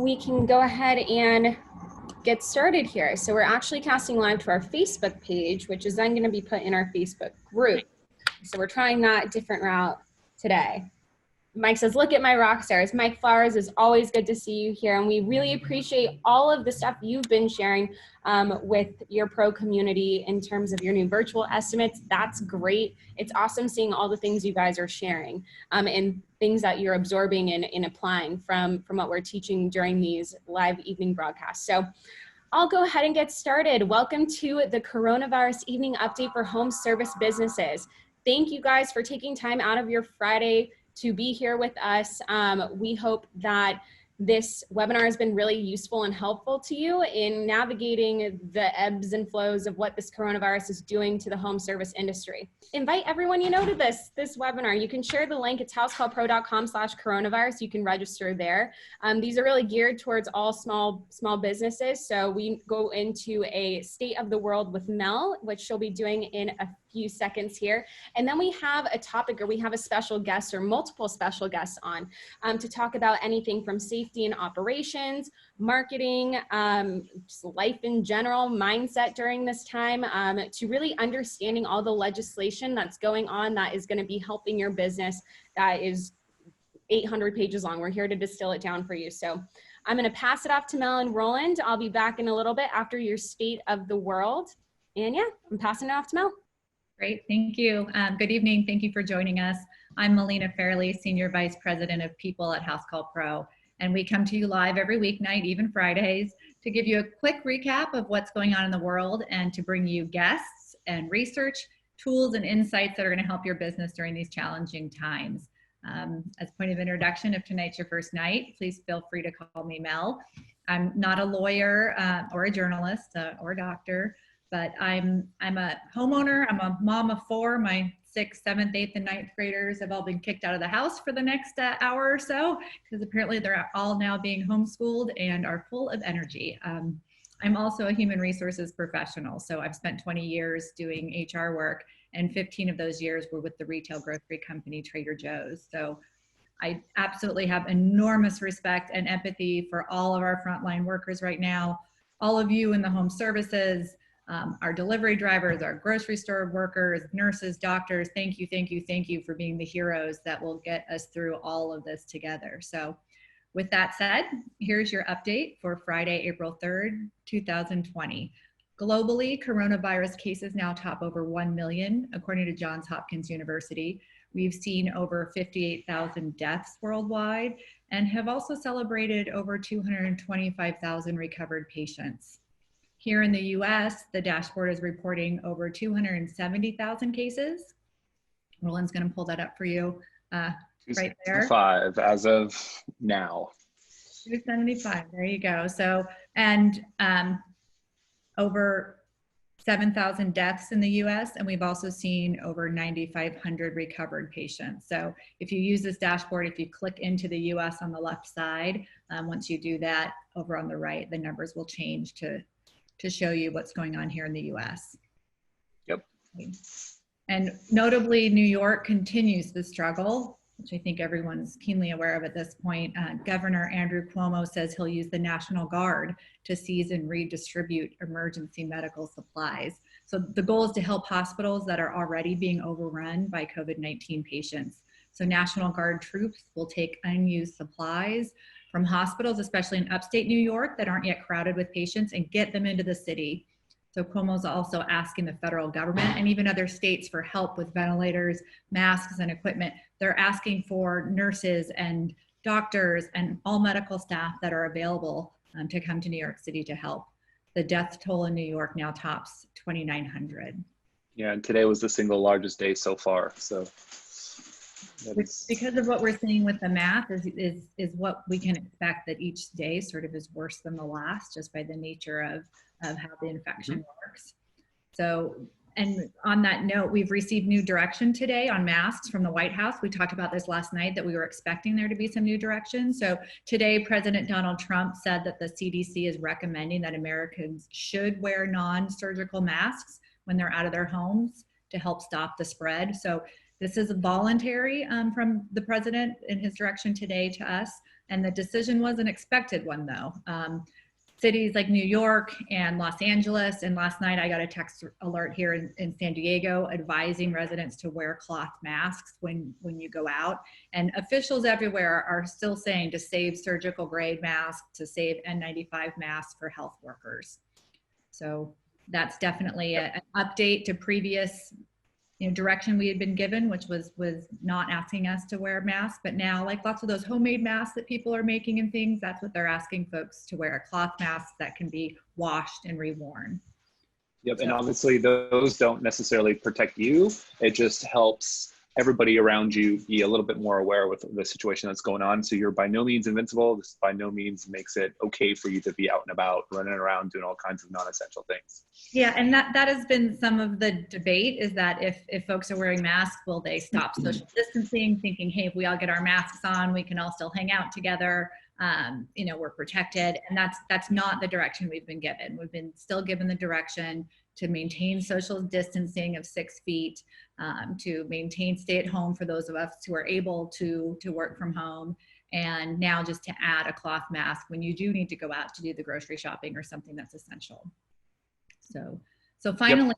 We can go ahead and get started here. So we're actually casting live to our Facebook page, which is then going to be put in our Facebook group. So we're trying that different route today. Mike says, look at my rock stars. Mike Flowers, is always good to see you here. And we really appreciate all of the stuff you've been sharing with your pro community in terms of your new virtual estimates. That's great. It's awesome seeing all the things you guys are sharing and things that you're absorbing and applying from what we're teaching during these live evening broadcasts. So I'll go ahead and get started. Welcome to the Coronavirus Evening Update for Home Service Businesses. Thank you guys for taking time out of your Friday to be here with us. We hope that this webinar has been really useful and helpful to you in navigating the ebbs and flows of what this coronavirus is doing to the home service industry. Invite everyone you know to this webinar. You can share the link. It's housecallpro.com/coronavirus. You can register there. These are really geared towards all small businesses. So we go into a state of the world with Mel, which she'll be doing in a few seconds here. And then we have a topic, or we have a special guest or multiple special guests on to talk about anything from safety and operations, marketing, just life in general, mindset during this time, to really understanding all the legislation that's going on that is going to be helping your business that is 800 pages long. We're here to distill it down for you. So I'm going to pass it off to Mel and Roland. I'll be back in a little bit after your state of the world. And yeah, I'm passing it off to Mel. Great, thank you. Good evening, thank you for joining us. I'm Melina Fairley, Senior Vice President of People at Housecall Pro, and we come to you live every weeknight, even Fridays, to give you a quick recap of what's going on in the world and to bring you guests and research, tools, and insights that are going to help your business during these challenging times. As a point of introduction, if tonight's your first night, please feel free to call me Mel. I'm not a lawyer or a journalist or a doctor, but I'm a homeowner. I'm a mom of four. My 6th, 7th, 8th, and 9th graders have all been kicked out of the house for the next hour or so, because apparently they're all now being homeschooled and are full of energy. I'm also a human resources professional. So I've spent 20 years doing HR work, and 15 of those years were with the retail grocery company, Trader Joe's. So I absolutely have enormous respect and empathy for all of our frontline workers right now, all of you in the home services, our delivery drivers, our grocery store workers, nurses, doctors. Thank you, thank you, thank you for being the heroes that will get us through all of this together. So with that said, here's your update for Friday, April 3rd, 2020. Globally, coronavirus cases now top over 1 million, according to Johns Hopkins University. We've seen over 58,000 deaths worldwide and have also celebrated over 225,000 recovered patients. Here in the US, the dashboard is reporting over 270,000 cases. Roland's going to pull that up for you right there. 275 as of now. 275, there you go. So, and over 7,000 deaths in the US, and we've also seen over 9,500 recovered patients. So if you use this dashboard, if you click into the US on the left side, once you do that, over on the right, the numbers will change to show you what's going on here in the US. Yep. And notably, New York continues the struggle, which I think everyone's keenly aware of at this point. Governor Andrew Cuomo says he'll use the National Guard to seize and redistribute emergency medical supplies. So the goal is to help hospitals that are already being overrun by COVID-19 patients. So National Guard troops will take unused supplies from hospitals, especially in upstate New York, that aren't yet crowded with patients, and get them into the city. So Cuomo's also asking the federal government and even other states for help with ventilators, masks, and equipment. They're asking for nurses and doctors and all medical staff that are available to come to New York City to help. The death toll in New York now tops 2,900. Yeah, and today was the single largest day so far. So because of what we're seeing with the math is what we can expect, that each day sort of is worse than the last, just by the nature of how the infection works. So, and on that note, we've received new direction today on masks from the White House. We talked about this last night, that we were expecting there to be some new direction. So today, President Donald Trump said that the CDC is recommending that Americans should wear non-surgical masks when they're out of their homes to help stop the spread. So this is voluntary from the president in his direction today to us. And the decision was an expected one, though. Cities like New York and Los Angeles, and last night I got a text alert here in San Diego advising residents to wear cloth masks when you go out. And officials everywhere are still saying to save surgical grade masks, to save N95 masks for health workers. So that's definitely an update to previous direction we had been given, which was not asking us to wear masks. But now, like lots of those homemade masks that people are making and things, that's what they're asking folks to wear, a cloth mask that can be washed and reworn. Yep, and obviously those don't necessarily protect you. It just helps everybody around you be a little bit more aware with the situation that's going on. So you're by no means invincible. This by no means makes it okay for you to be out and about, running around, doing all kinds of non-essential things. Yeah, and that has been some of the debate, is that if folks are wearing masks, will they stop social distancing, thinking, hey, if we all get our masks on, we can all still hang out together, we're protected. And that's not the direction we've been given. We've been still given the direction to maintain social distancing of 6 feet, to maintain stay at home for those of us who are able to work from home, and now just to add a cloth mask when you do need to go out to do the grocery shopping or something that's essential. So finally,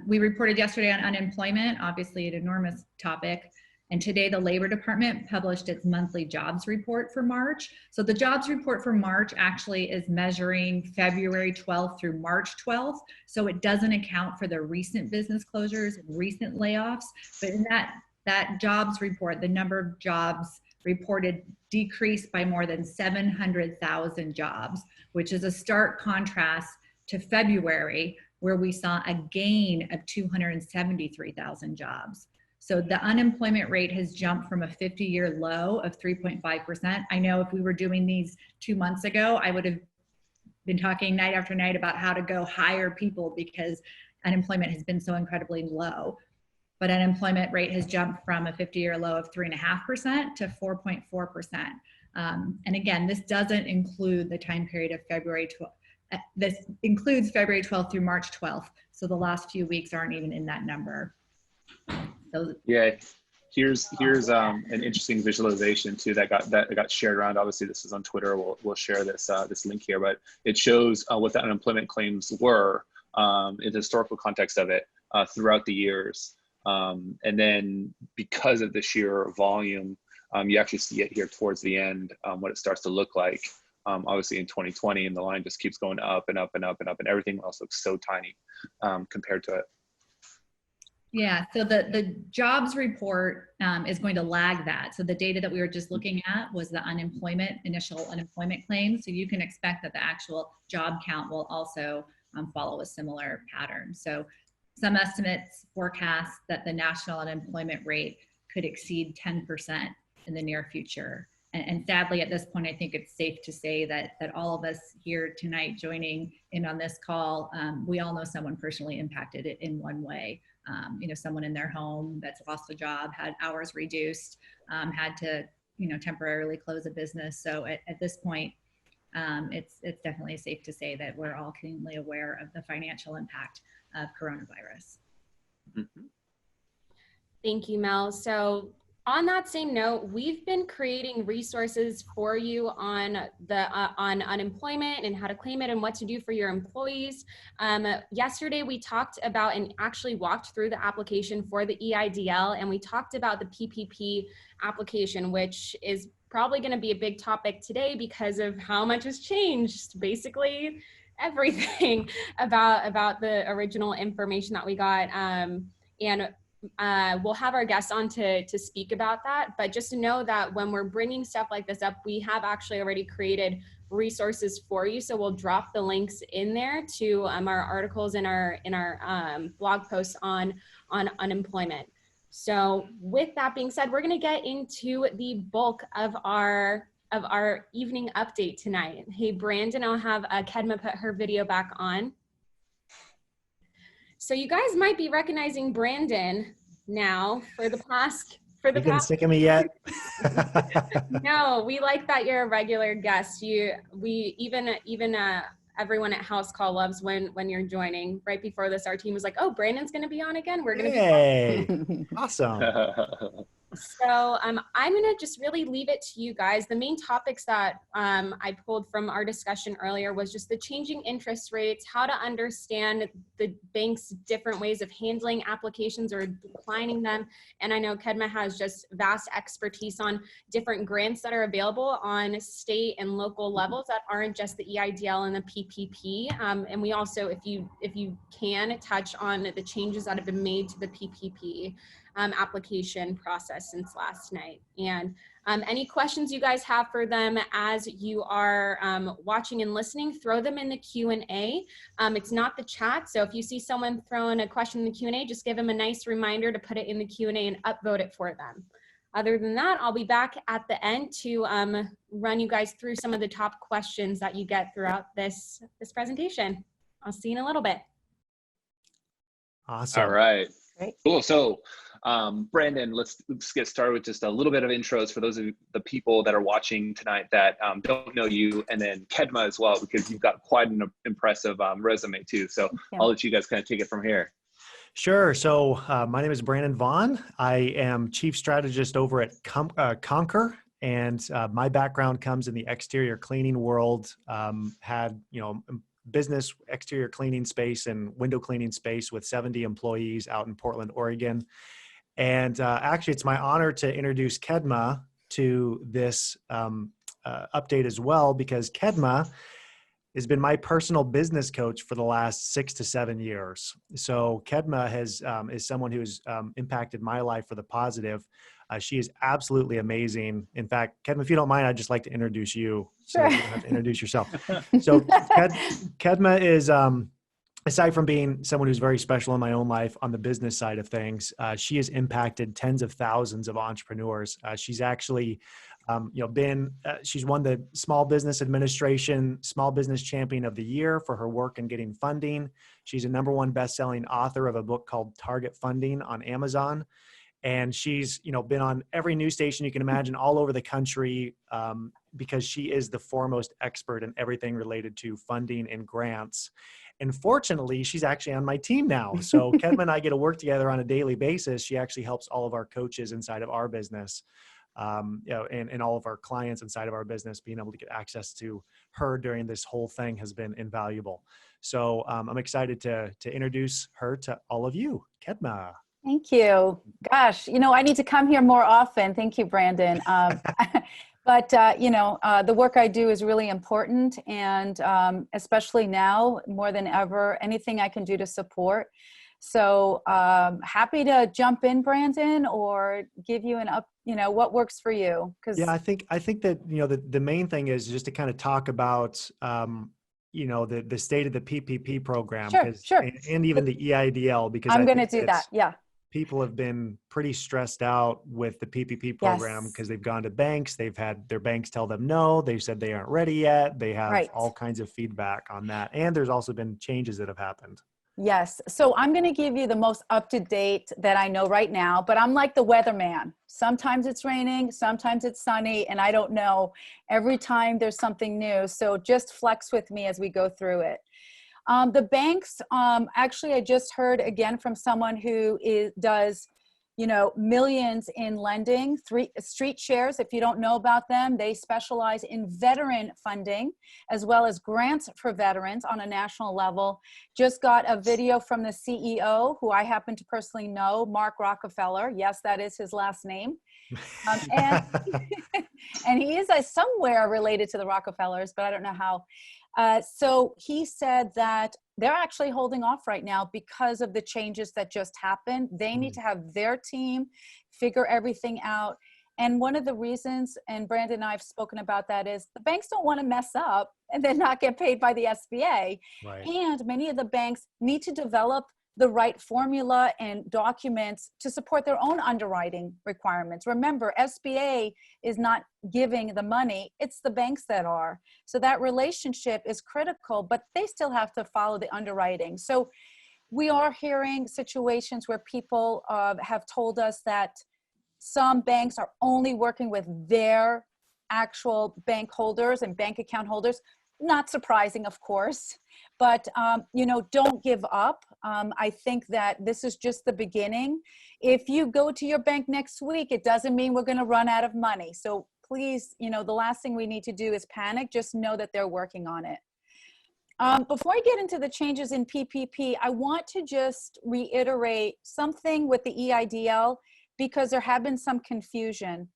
we reported yesterday on unemployment, obviously an enormous topic. And today the Labor Department published its monthly jobs report for March. So the jobs report for March actually is measuring February 12th through March 12th. So it doesn't account for the recent business closures and recent layoffs. But in that jobs report, the number of jobs reported decreased by more than 700,000 jobs, which is a stark contrast to February, where we saw a gain of 273,000 jobs. So the unemployment rate has jumped from a 50-year low of 3.5%. I know if we were doing these 2 months ago, I would have been talking night after night about how to go hire people because unemployment has been so incredibly low. But unemployment rate has jumped from a 50-year low of 3.5% to 4.4%. And again, this doesn't include the time period of February 12th. This includes February 12th through March 12th. So the last few weeks aren't even in that number. So, yeah, here's an interesting visualization too that got shared around. Obviously, this is on Twitter. We'll share this this link here, but it shows what the unemployment claims were in the historical context of it throughout the years, and then because of the sheer volume, you actually see it here towards the end what it starts to look like. Obviously in 2020, and the line just keeps going up and up and up and up, and everything else looks so tiny compared to it. Yeah, so the jobs report is going to lag that. So the data that we were just looking at was the initial unemployment claims. So you can expect that the actual job count will also follow a similar pattern. So some estimates forecast that the national unemployment rate could exceed 10% in the near future. And sadly, at this point, I think it's safe to say that all of us here tonight joining in on this call, we all know someone personally impacted it in one way. Someone in their home that's lost a job, had hours reduced, had to, temporarily close a business. So at this point, it's definitely safe to say that we're all keenly aware of the financial impact of coronavirus. Mm-hmm. Thank you, Mel. So on that same note, we've been creating resources for you on unemployment and how to claim it and what to do for your employees. Yesterday, we talked about and actually walked through the application for the EIDL, and we talked about the PPP application, which is probably going to be a big topic today because of how much has changed. Basically, everything about the original information that we got, we'll have our guests on to speak about that. But just to know that when we're bringing stuff like this up, we have actually already created resources for you. So we'll drop the links in there to our articles in our blog posts on unemployment. So with that being said, we're going to get into the bulk of our evening update tonight. Hey, Brandon, I'll have Kedma put her video back on. So you guys might be recognizing Brandon now for the past. You getting sick of me yet? No, we like that you're a regular guest. Everyone at Housecall loves when you're joining. Right before this, our team was like, "Oh, Brandon's going to be on again. We're going to be." Awesome. So I'm going to just really leave it to you guys. The main topics that I pulled from our discussion earlier was just the changing interest rates, how to understand the bank's different ways of handling applications or declining them. And I know Kedma has just vast expertise on different grants that are available on state and local levels that aren't just the EIDL and the PPP. And we also, if you can, touch on the changes that have been made to the PPP application process since last night. And any questions you guys have for them as you are watching and listening, throw them in the Q&A. It's not the chat, so if you see someone throwing a question in the Q&A, just give them a nice reminder to put it in the Q&A and upvote it for them. Other than that, I'll be back at the end to run you guys through some of the top questions that you get throughout this presentation. I'll see you in a little bit. Awesome. All right. Great. Cool. So, Brandon, let's get started with just a little bit of intros for those of the people that are watching tonight that don't know you, and then Kedma as well, because you've got quite an impressive resume too. So I'll let you guys kind of take it from here. Sure. So my name is Brandon Vaughn. I am Chief Strategist over at Conquer, and my background comes in the exterior cleaning world. Had, business exterior cleaning space and window cleaning space with 70 employees out in Portland, Oregon. And actually, it's my honor to introduce Kedma to this update as well, because Kedma has been my personal business coach for the last 6 to 7 years. So Kedma is someone who has impacted my life for the positive. She is absolutely amazing. In fact, Kedma, if you don't mind, I'd just like to introduce you. So Sure. you don't have to introduce yourself. So Kedma is, aside from being someone who's very special in my own life on the business side of things, she has impacted tens of thousands of entrepreneurs. She's actually she's won the Small Business Administration Small Business Champion of the Year for her work in getting funding. She's a #1 best-selling author of a book called Target Funding on Amazon. And she's, been on every news station you can imagine all over the country because she is the foremost expert in everything related to funding and grants. And fortunately, she's actually on my team now. So Kedma and I get to work together on a daily basis. She actually helps all of our coaches inside of our business, and all of our clients inside of our business. Being able to get access to her during this whole thing has been invaluable. So I'm excited to introduce her to all of you. Kedma. Thank you. Gosh, I need to come here more often. Thank you, Brandon. But the work I do is really important, and especially now more than ever, anything I can do to support. So happy to jump in, Brandon, or give you what works for you. Yeah, I think that, the main thing is just to kind of talk about, the state of the PPP program, Sure. And even the EIDL, because I'm going to do that. Yeah. People have been pretty stressed out with the PPP program because they've gone to banks. They've had their banks tell them no. They've said they aren't ready yet. They have all kinds of feedback on that. And there's also been changes that have happened. Yes. So I'm going to give you the most up-to-date that I know right now, but I'm like the weatherman. Sometimes it's raining, sometimes it's sunny, and I don't know. Every time there's something new. So just flex with me as we go through it. The banks, actually, I just heard again from someone who does, millions in lending. Street Shares, if you don't know about them, they specialize in veteran funding as well as grants for veterans on a national level. Just got a video from the CEO, who I happen to personally know, Mark Rockefeller. Yes, that is his last name. And he is somewhere related to the Rockefellers, but I don't know how. So he said that they're actually holding off right now because of the changes that just happened. They need to have their team figure everything out. And one of the reasons, and Brandon and I have spoken about that, is the banks don't want to mess up and then not get paid by the SBA. Right. And many of the banks need to develop the right formula and documents to support their own underwriting requirements. Remember, SBA is not giving the money, it's the banks that are. So that relationship is critical, but they still have to follow the underwriting. So we are hearing situations where people have told us that some banks are only working with their actual bank holders and bank account holders. Not surprising, of course, but don't give up. I think that this is just the beginning. If you go to your bank next week, it doesn't mean we're going to run out of money. So please, the last thing we need to do is panic. Just know that they're working on it. Before I get into the changes in PPP, I want to just reiterate something with the EIDL because there have been some confusion.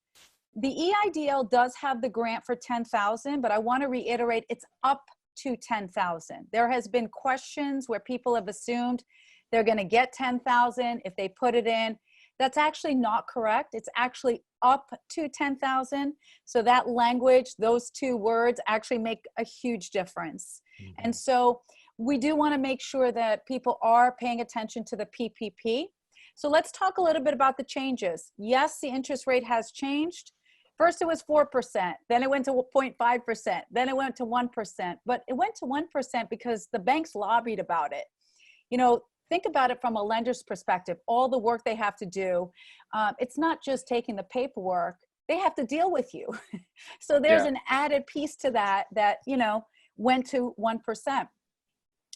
The EIDL does have the grant for 10,000, but I want to reiterate it's up to 10,000. There has been questions where people have assumed they're going to get 10,000 if they put it in. That's actually not correct. It's actually up to 10,000. So that language, those two words actually make a huge difference. Mm-hmm. And so we do want to make sure that people are paying attention to the PPP. So let's talk a little bit about the changes. Yes, the interest rate has changed. First it was 4%, then it went to 0.5%, then it went to 1%, but it went to 1% because the banks lobbied about it. Think about it from a lender's perspective, all the work they have to do. It's not just taking the paperwork, they have to deal with you. So there's an added piece to that went to 1%.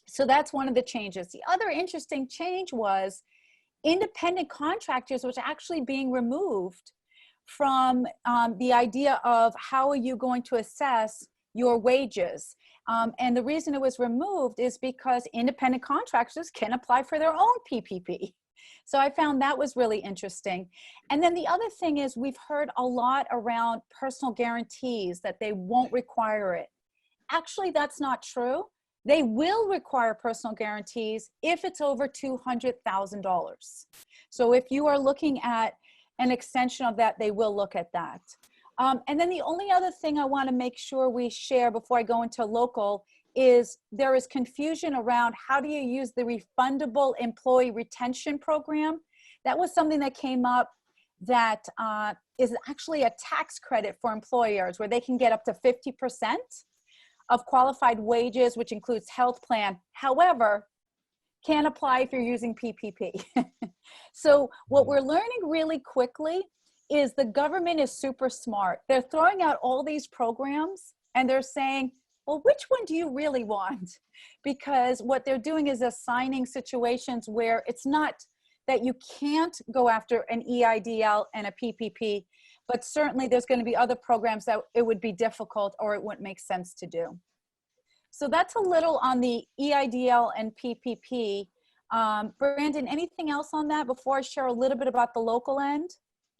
So that's one of the changes. The other interesting change was independent contractors was actually being removed from the idea of how are you going to assess your wages. And the reason it was removed is because independent contractors can apply for their own PPP. So I found that was really interesting. And then the other thing is we've heard a lot around personal guarantees that they won't require it. Actually, that's not true. They will require personal guarantees if it's over $200,000. So if you are looking at an extension of that, they will look at that. And then the only other thing I want to make sure we share before I go into local is there is confusion around how do you use the refundable employee retention program. That was something that came up that is actually a tax credit for employers where they can get up to 50% of qualified wages, which includes health plan. However, can't apply if you're using PPP. So what we're learning really quickly is the government is super smart. They're throwing out all these programs and they're saying, well, which one do you really want? Because what they're doing is assigning situations where it's not that you can't go after an EIDL and a PPP, but certainly there's going to be other programs that it would be difficult or it wouldn't make sense to do. So that's a little on the EIDL and PPP. Brandon, anything else on that before I share a little bit about the local end?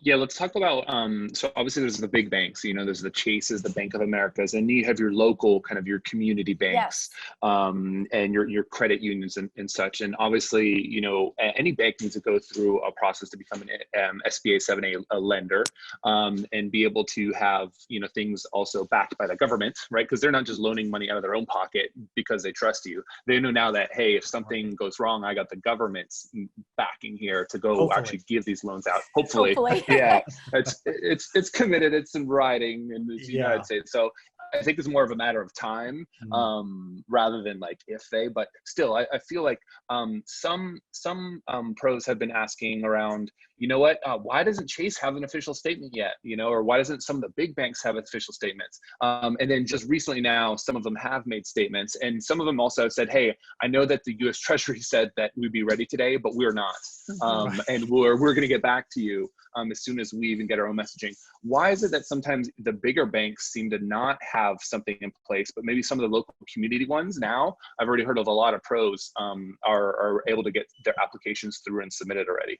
Yeah, let's talk about, so obviously there's the big banks, there's the Chases, the Bank of Americas, and you have your local, kind of your community banks, yes. And your credit unions and such. And obviously, any bank needs to go through a process to become an SBA 7A lender, and be able to have, things also backed by the government, right? Because they're not just loaning money out of their own pocket because they trust you. They know now that, hey, if something goes wrong, I got the government's backing here to go actually give these loans out. Hopefully. Yeah, it's committed. It's in writing in the United States. So I think it's more of a matter of time, rather than like if they. But still, I feel like some pros have been asking around. Why doesn't Chase have an official statement yet? Or why doesn't some of the big banks have official statements? And then just recently now, some of them have made statements, and some of them also have said, "Hey, I know that the U.S. Treasury said that we'd be ready today, but we're not, and we're going to get back to you as soon as we even get our own messaging." Why is it that sometimes the bigger banks seem to not have something in place, but maybe some of the local community ones now? I've already heard of a lot of pros are able to get their applications through and submitted already.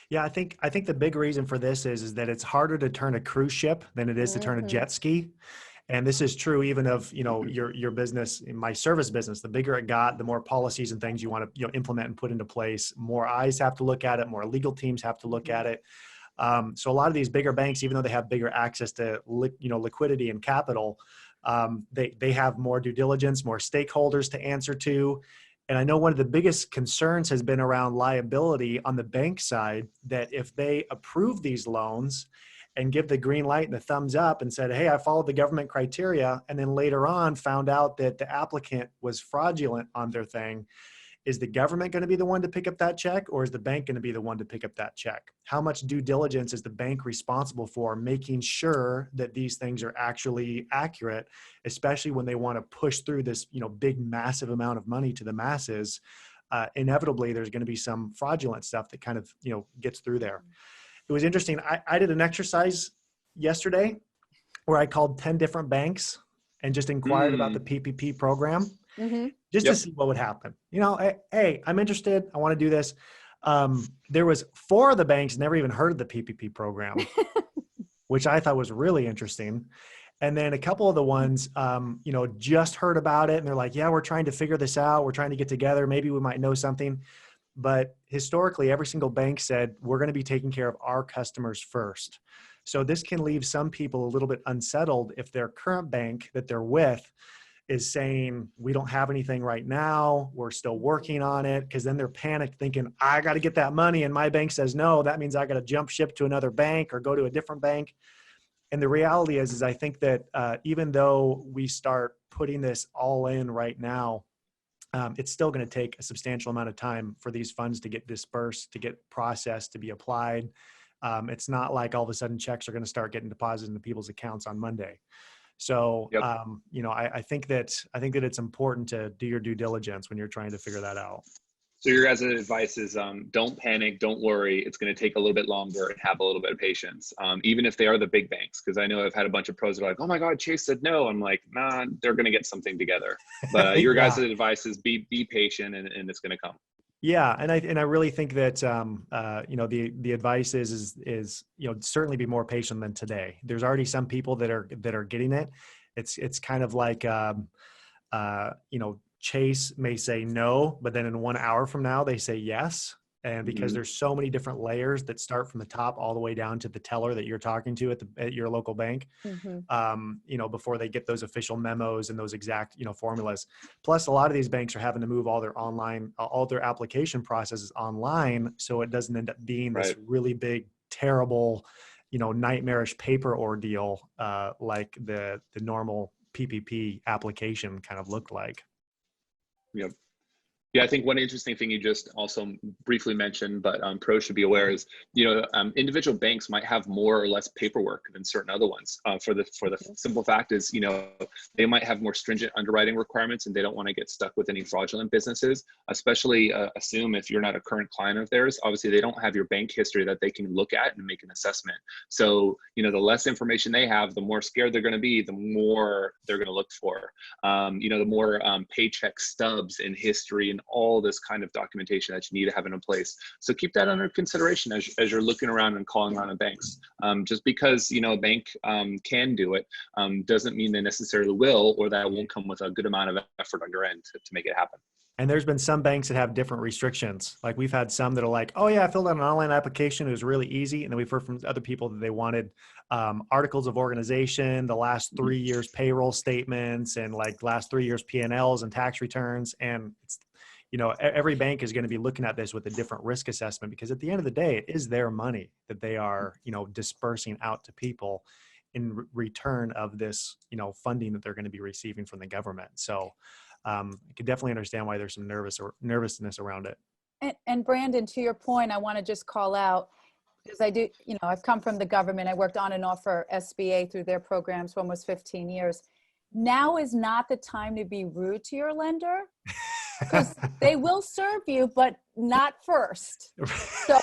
Yeah, I think the big reason for this is that it's harder to turn a cruise ship than it is to turn a jet ski. And this is true even of, your business, in my service business. The bigger it got, the more policies and things you want to implement and put into place. More eyes have to look at it. More legal teams have to look at it. So a lot of these bigger banks, even though they have bigger access to liquidity and capital, they have more due diligence, more stakeholders to answer to. And I know one of the biggest concerns has been around liability on the bank side, that if they approve these loans and give the green light and the thumbs up and said, hey, I followed the government criteria, and then later on found out that the applicant was fraudulent on their thing, is the government going to be the one to pick up that check, or is the bank going to be the one to pick up that check? How much due diligence is the bank responsible for making sure that these things are actually accurate, especially when they want to push through this, big, massive amount of money to the masses? Inevitably, there's going to be some fraudulent stuff that kind of, gets through there. It was interesting. I did an exercise yesterday where I called 10 different banks and just inquired about the PPP program. Just to see what would happen. Hey, I'm interested. I want to do this. There was 4 of the banks never even heard of the PPP program, which I thought was really interesting. And then a couple of the ones, just heard about it. And they're like, yeah, we're trying to figure this out. We're trying to get together. Maybe we might know something. But historically, every single bank said, we're going to be taking care of our customers first. So this can leave some people a little bit unsettled if their current bank that they're with is saying, we don't have anything right now, we're still working on it, because then they're panicked thinking, I got to get that money, and my bank says no, that means I got to jump ship to another bank or go to a different bank. And the reality is I think that even though we start putting this all in right now, it's still going to take a substantial amount of time for these funds to get dispersed, to get processed, to be applied. It's not like all of a sudden checks are going to start getting deposited into people's accounts on Monday. So, I think that it's important to do your due diligence when you're trying to figure that out. So your guys' advice is don't panic, don't worry. It's going to take a little bit longer, and have a little bit of patience, even if they are the big banks. Because I know I've had a bunch of pros that are like, oh my God, Chase said no. I'm like, nah, they're going to get something together. But your guys' advice is be patient, and it's going to come. Yeah, and I really think that the advice is certainly be more patient than today. There's already some people that are getting it. It's kind of like Chase may say no, but then in 1 hour from now they say yes. And because there's so many different layers that start from the top all the way down to the teller that you're talking to at your local bank, before they get those official memos and those exact, formulas. Plus, a lot of these banks are having to move all their application processes online. So it doesn't end up being this really big, terrible, nightmarish paper ordeal like the normal PPP application kind of looked like. Yep. Yeah, I think one interesting thing you just also briefly mentioned, but pros should be aware is, individual banks might have more or less paperwork than certain other ones. For the simple fact is, they might have more stringent underwriting requirements, and they don't want to get stuck with any fraudulent businesses. Especially assume if you're not a current client of theirs, obviously they don't have your bank history that they can look at and make an assessment. So the less information they have, the more scared they're going to be, the more they're going to look for. The more paycheck stubs in history and all this kind of documentation that you need to have in place. So keep that under consideration as you're looking around and calling around banks. Just because, a bank can do it doesn't mean they necessarily will, or that won't come with a good amount of effort on your end to make it happen. And there's been some banks that have different restrictions. Like we've had some that are like, oh yeah, I filled out an online application. It was really easy. And then we've heard from other people that they wanted articles of organization, the last 3 years payroll statements, and like last 3 years P&Ls and tax returns. And it's, every bank is going to be looking at this with a different risk assessment, because at the end of the day, it is their money that they are, dispersing out to people in return of this, funding that they're going to be receiving from the government. So I can definitely understand why there's some nervousness around it. And Brandon, to your point, I want to just call out, because I do, I've come from the government. I worked on and off for SBA through their programs for almost 15 years. Now is not the time to be rude to your lender, because they will serve you, but not first. So,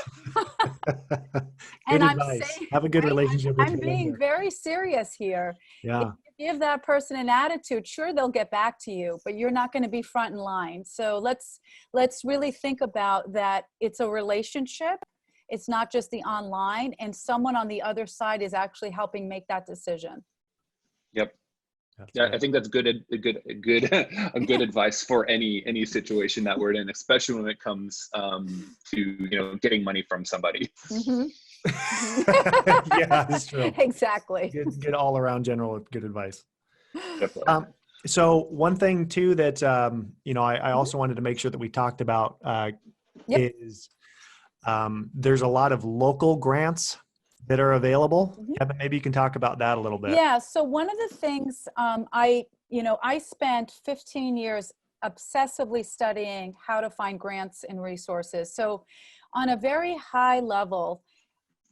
good advice. Have a good relationship with I'm your being lender. very serious here. Yeah. If you give that person an attitude, sure, they'll get back to you, but you're not going to be front in line. So let's really think about that. It's a relationship. It's not just the online, and someone on the other side is actually helping make that decision. Yep. Yeah, I think that's good advice for any situation that we're in, especially when it comes to getting money from somebody. Yeah, that's true. Exactly. Good all around general good advice. Definitely. So one thing too that I also wanted to make sure that we talked about is there's a lot of local grants that are available. Kevin, maybe you can talk about that a little bit. Yeah. So one of the things I spent 15 years obsessively studying how to find grants and resources. So on a very high level,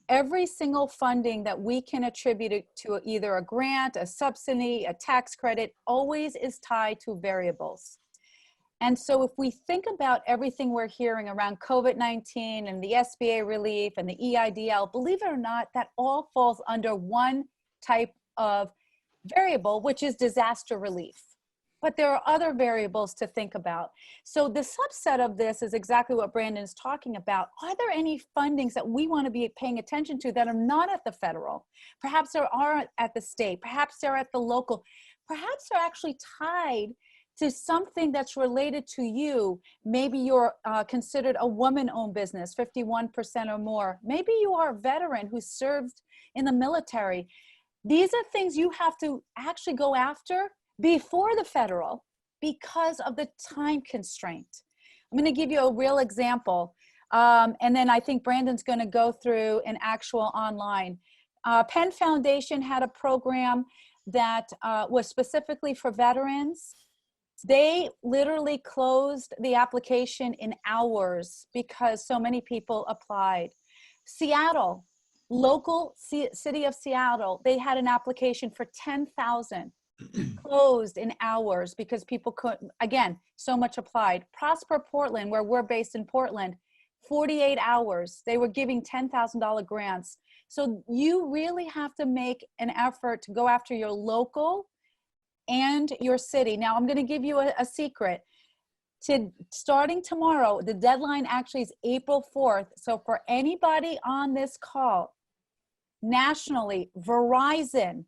every single funding that we can attribute it to either a grant, a subsidy, a tax credit, always is tied to variables. And so if we think about everything we're hearing around COVID-19 and the SBA relief and the EIDL, believe it or not, that all falls under one type of variable, which is disaster relief. But there are other variables to think about. So the subset of this is exactly what Brandon is talking about. Are there any fundings that we want to be paying attention to that are not at the federal? Perhaps there are at the state, perhaps they're at the local, perhaps they're actually tied to something that's related to you. Maybe you're considered a woman-owned business, 51% or more. Maybe you are a veteran who served in the military. These are things you have to actually go after before the federal because of the time constraint. I'm going to give you a real example. And then I think Brandon's going to go through an actual online. Penn Foundation had a program that was specifically for veterans. They literally closed the application in hours because so many people applied. Seattle, local city of Seattle, they had an application for 10,000, closed in hours because people couldn't, again, so much applied. Prosper Portland, where we're based in Portland, 48 hours, they were giving $10,000 grants. So you really have to make an effort to go after your local and your city. Now, I'm going to give you a secret. Starting tomorrow, the deadline actually is April 4th. So for anybody on this call, nationally, Verizon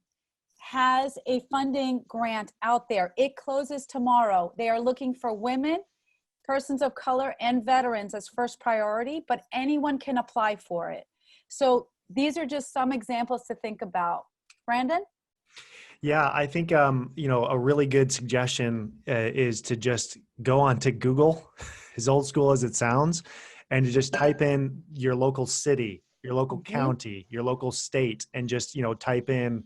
has a funding grant out there. It closes tomorrow. They are looking for women, persons of color, and veterans as first priority, but anyone can apply for it. So these are just some examples to think about. Brandon? Yeah, I think, you know, a really good suggestion is to just go on to Google, as old school as it sounds, and to just type in your local city, your local county, your local state, and just, you know, type in,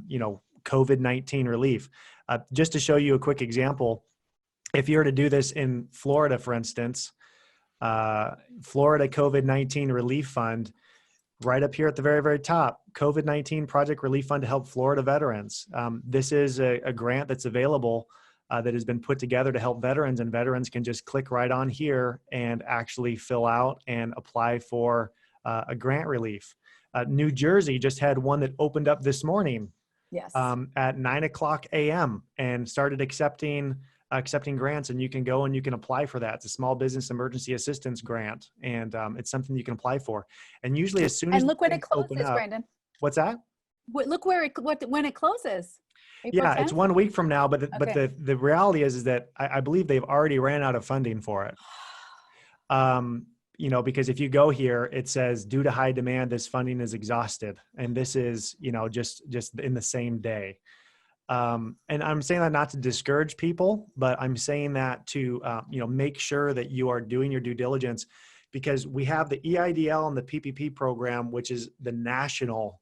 you know, COVID-19 relief. Just to show you a quick example, if you were to do this in Florida, for instance, Florida COVID-19 Relief Fund, right up here at the very, very top, COVID-19 Project Relief Fund to help Florida veterans. This is a grant that's available that has been put together to help veterans, and veterans can just click right on here and actually fill out and apply for a grant relief. New Jersey just had one that opened up this morning at 9:00 a.m. and started accepting grants, and you can go and you can apply for that. It's a small business emergency assistance grant, and it's something you can apply for. And usually as soon as— And look when it closes, Brandon. What's that? Look where when it closes. April Yeah, 10th? it's 1 week from now, but the reality is that I believe they've already ran out of funding for it. You know, because if you go here, it says due to high demand, this funding is exhausted, and this is, you know, just in the same day. And I'm saying that not to discourage people, but I'm saying that to, you know, make sure that you are doing your due diligence, because we have the EIDL and the PPP program, which is the national,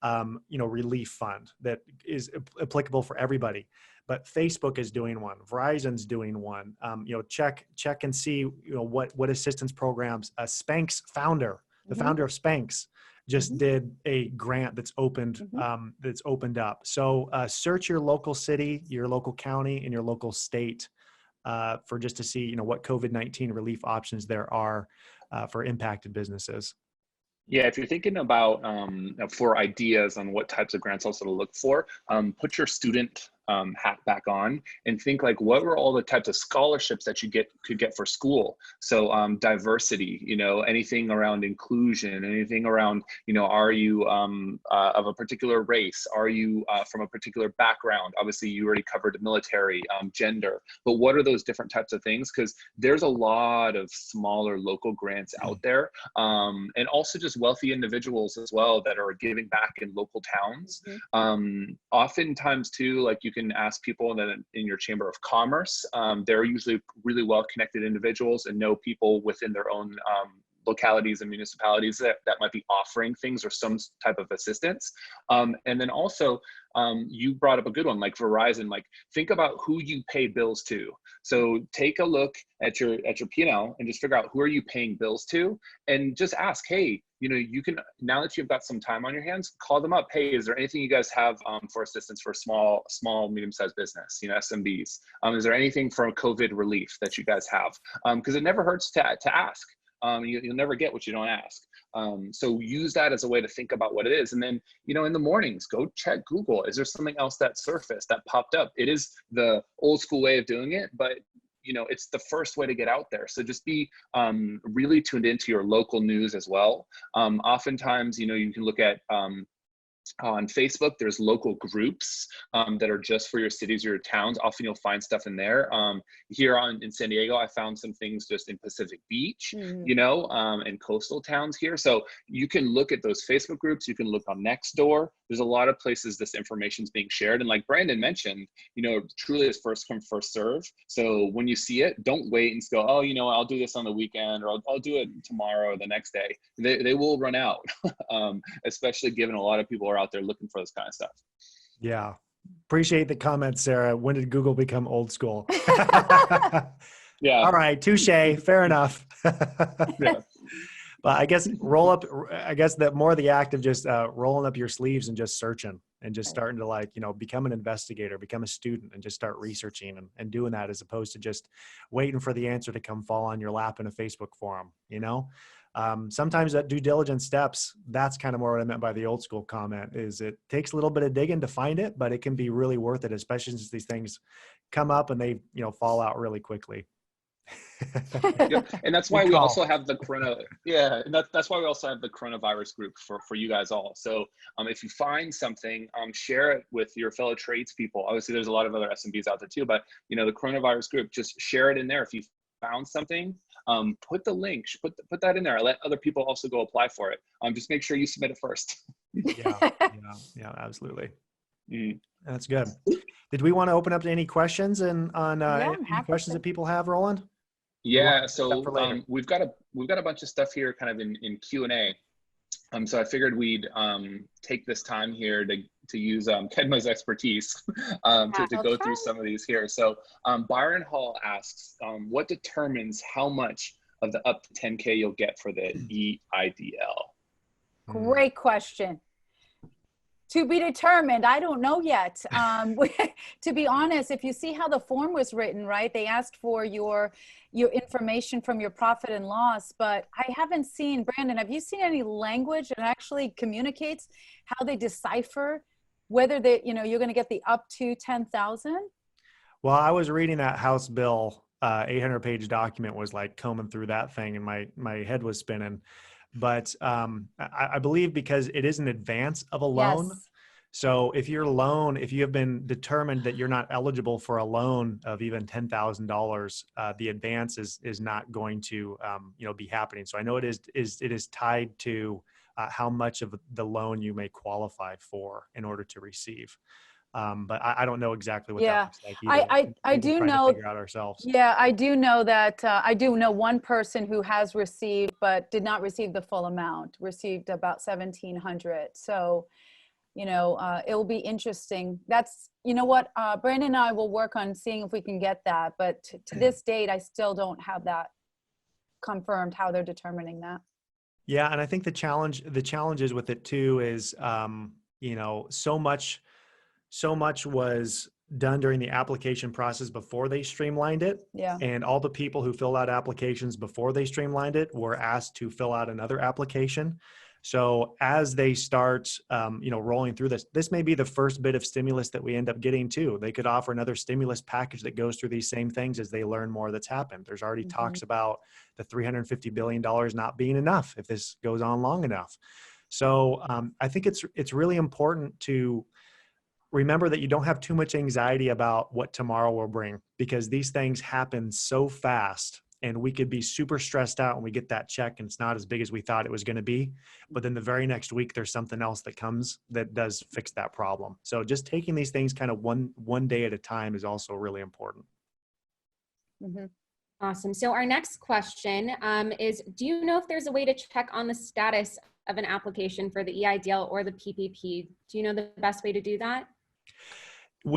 you know, relief fund that is applicable for everybody. But Facebook is doing one, Verizon's doing one. You know, check and see, you know, what assistance programs. Spanx founder, the founder of Spanx, just did a grant that's opened, that's opened up. So search your local city, your local county, and your local state for just to see, you know, what COVID-19 relief options there are for impacted businesses. Yeah, if you're thinking about for ideas on what types of grants also to look for, put your student hat back on and think like, what were all the types of scholarships that you could get for school? So diversity, you know, anything around inclusion, anything around, you know, are you of a particular race? Are you from a particular background? Obviously, you already covered military, gender, but what are those different types of things? Because there's a lot of smaller local grants out there, and also just wealthy individuals as well that are giving back in local towns. Oftentimes too, like you can ask people that in your chamber of commerce, they're usually really well-connected individuals and know people within their own localities and municipalities that might be offering things or some type of assistance. And then also, you brought up a good one, like Verizon. Like, think about who you pay bills to. So take a look at your P&L and just figure out who are you paying bills to, and just ask, hey, you know, you can, now that you've got some time on your hands, call them up. Hey, is there anything you guys have for assistance for small, medium-sized business, you know, SMBs? Is there anything for COVID relief that you guys have? Because it never hurts to ask. You'll never get what you don't ask. So use that as a way to think about what it is. And then, you know, in the mornings, go check Google. Is there something else that surfaced, that popped up? It is the old school way of doing it, but you know, it's the first way to get out there. So just be really tuned into your local news as well. Oftentimes, you know, you can look at on Facebook, there's local groups that are just for your cities or your towns. Often you'll find stuff in there. Here in San Diego, I found some things just in Pacific Beach, you know, and coastal towns here. So you can look at those Facebook groups. You can look on Nextdoor. There's a lot of places this information is being shared. And like Brandon mentioned, you know, truly is first come, first serve. So when you see it, don't wait and go, oh, you know, I'll do this on the weekend, or I'll do it tomorrow or the next day. They will run out, especially given a lot of people are out there looking for this kind of stuff. Yeah. Appreciate the comment, Sarah. When did Google become old school? Yeah. All right. Touche. Fair enough. Yeah. But I guess that more of the act of just rolling up your sleeves and just searching and just starting to, like, you know, become an investigator, become a student, and just start researching and doing that, as opposed to just waiting for the answer to come fall on your lap in a Facebook forum, you know? Sometimes that due diligence steps, that's kind of more what I meant by the old school comment, is it takes a little bit of digging to find it, but it can be really worth it, especially since these things come up and they, you know, fall out really quickly. Yep. And that's why we also have the that's why we also have the coronavirus group for you guys all. So if you find something, share it with your fellow tradespeople. Obviously there's a lot of other SMBs out there too, but you know, the coronavirus group, just share it in there. If you found something, put the link, put that in there. Let other people also go apply for it. Just make sure you submit it first. Yeah, absolutely. That's good. Did we want to open up to any questions any questions that people have, Roland? Yeah, so we've got a bunch of stuff here kind of in Q&A. So I figured we'd take this time here to use Kedma's expertise to go through some of these here. So Byron Hall asks, what determines how much of the up to 10K you'll get for the EIDL? Great question. To be determined. I don't know yet. To be honest, if you see how the form was written, right? They asked for your information from your profit and loss, but I haven't seen, Brandon, have you seen any language that actually communicates how they decipher whether you're going to get the up to 10,000? Well, I was reading that House bill, 800-page document, was like combing through that thing, and my head was spinning. But I believe because it is an advance of a loan. Yes. So if you have been determined that you're not eligible for a loan of even $10,000, the advance is not going to be happening. So I know it is tied to how much of the loan you may qualify for in order to receive. But I don't know exactly what that looks like either. I do know. Figure out ourselves. Yeah, I do know that. I do know one person who has received, but did not receive the full amount. Received about $1,700. So, it will be interesting. That's, what, Brandon and I will work on seeing if we can get that. But to this date, I still don't have that confirmed, how they're determining that. Yeah, and I think the challenges with it too is, so much was done during the application process before they streamlined it. Yeah. And all the people who filled out applications before they streamlined it were asked to fill out another application. So as they start, rolling through this may be the first bit of stimulus that we end up getting too. They could offer another stimulus package that goes through these same things as they learn more that's happened. There's already talks about the $350 billion not being enough if this goes on long enough. So I think it's really important to remember that you don't have too much anxiety about what tomorrow will bring, because these things happen so fast and we could be super stressed out when we get that check and it's not as big as we thought it was going to be. But then the very next week, there's something else that comes that does fix that problem. So just taking these things kind of one day at a time is also really important. Awesome. So our next question is, do you know if there's a way to check on the status of an application for the EIDL or the PPP? Do you know the best way to do that?